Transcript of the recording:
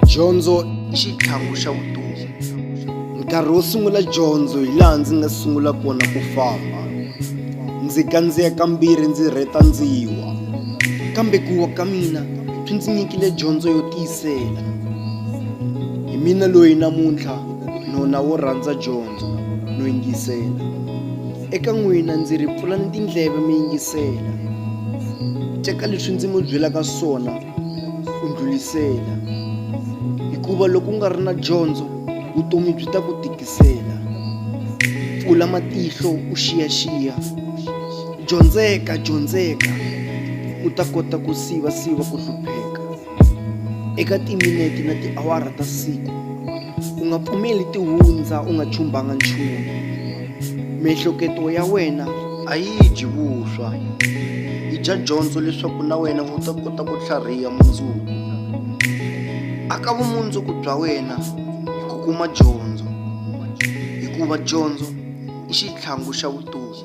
Dyondzo i xitlhangu xa vutomi. Nkarhi wo sungula dyondzo hi laha ndzi nga sungula kona ku famba. Ndzi kandziya kambirhi ndzi rheta ndzi wa. Kambe ku wa ka mina swi ndzi nyikile dyondzo yo tiyisela. Hi mina loyi namuntlha nona wo rhandza dyondzo no yingisela. Eka n'wina ndzi ri pfulani tindleve mi yingisela. Teka leswi ndzi mi byelaka swona u ndlhulisela. Hikuva loko u nga ri na dyondzo vutomi byi ta ku tikisela. Pfula matihlo u xiyaxiya. Dyondzeka u ta kota ku siva ku hlupheka. Eka timinete na tiawara ta siku u nga pfumeli ti hundza u nga chumbanga nchumu. Miehleketo ya wena a yi dyi vuswa. Yi dya dyondzo leswaku na wena u ta kota ku tlhariha mundzuku. Aka vumundzuku bya wena hi ku kuma dyondzo, hikuva dyondzo i xitlhangu xa vutomi.